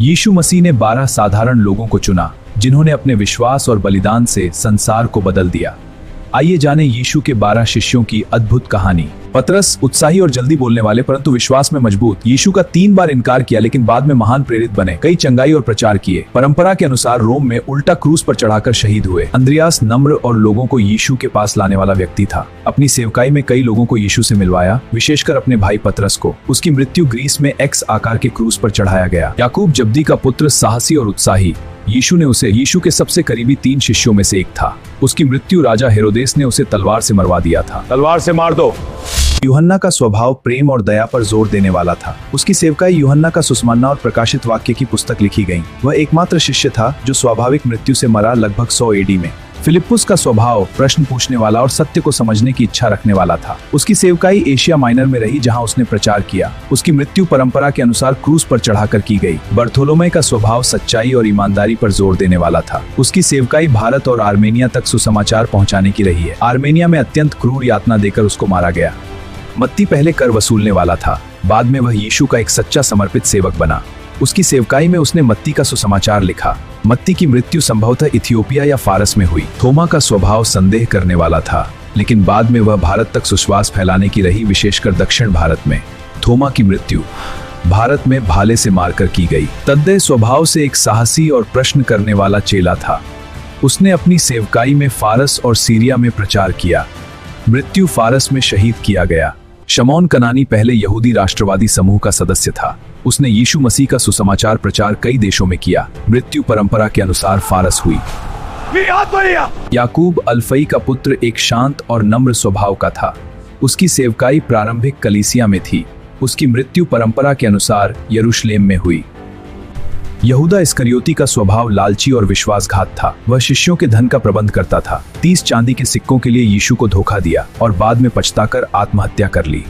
यीशु मसीह ने 12 साधारण लोगों को चुना जिन्होंने अपने विश्वास और बलिदान से संसार को बदल दिया। आइए जानें यीशु के 12 शिष्यों की अद्भुत कहानी। पतरस उत्साही और जल्दी बोलने वाले परंतु विश्वास में मजबूत, यीशु का 3 बार इनकार किया लेकिन बाद में महान प्रेरित बने, कई चंगाई और प्रचार किए। परंपरा के अनुसार रोम में उल्टा क्रूस पर चढ़ाकर शहीद हुए। अंद्रियास नम्र और लोगों को यीशु के पास लाने वाला व्यक्ति था। अपनी सेवकाई में कई लोगों को यीशु से मिलवाया, विशेषकर अपने भाई पतरस को। उसकी मृत्यु ग्रीस में एक्स आकार के क्रूस पर चढ़ाया गया। याकूब जब्दी का पुत्र, साहसी और उत्साही, यीशु के सबसे करीबी 3 शिष्यों में से एक था। उसकी मृत्यु राजा हेरोदेस ने उसे तलवार से मरवा दिया था। तलवार से मार दो। यूहन्ना का स्वभाव प्रेम और दया पर जोर देने वाला था। उसकी सेवकाई यूहन्ना का सुसमाना और प्रकाशित वाक्य की पुस्तक लिखी गई। वह एकमात्र शिष्य था जो स्वाभाविक मृत्यु से मरा, लगभग 100 एडी में। फिलिप्पुस का स्वभाव प्रश्न पूछने वाला और सत्य को समझने की इच्छा रखने वाला था। उसकी सेवकाई एशिया माइनर में रही जहां उसने प्रचार किया। उसकी मृत्यु परंपरा के अनुसार क्रूस पर चढ़ाकर की गई। बर्थोलोमै का स्वभाव सच्चाई और ईमानदारी पर जोर देने वाला था। उसकी सेवकाई भारत और आर्मेनिया तक सुसमाचार पहुंचाने की रही है। आर्मेनिया में अत्यंत क्रूर यातना देकर उसको मारा गया। मत्ती पहले कर वसूलने वाला था, बाद में वह यीशु का एक सच्चा समर्पित सेवक बना। उसकी सेवकाई में उसने मत्ती का सुसमाचार लिखा। मत्ती की मृत्यु संभवतः इथियोपिया या फारस में हुई। थोमा का स्वभाव संदेह करने वाला था, लेकिन बाद में वह भारत तक सुश्वास फैलाने की रही, विशेषकर दक्षिण भारत में। थोमा की मृत्यु भारत में भाले से मारकर की गई। तद्दय स्वभाव से एक साहसी और प्रश्न करने वाला चेला था। उसने अपनी सेवकाई में फारस और सीरिया में प्रचार किया। मृत्यु फारस में शहीद किया गया। शमौन कनानी पहले यहूदी राष्ट्रवादी समूह का सदस्य था। उसने यीशु मसीह का सुसमाचार प्रचार कई देशों में किया। मृत्यु परंपरा के अनुसार फारस हुई। याकूब अल्फई का पुत्र एक शांत और नम्र स्वभाव का था। उसकी सेवकाई प्रारंभिक कलीसिया में थी। उसकी मृत्यु परंपरा के अनुसार यरूशलेम में हुई। यहूदा इस्करियोती का स्वभाव लालची और विश्वासघात था। वह शिष्यों के धन का प्रबंध करता था। 30 चांदी के सिक्कों के लिए यीशु को धोखा दिया और बाद में पछताकर आत्महत्या कर ली।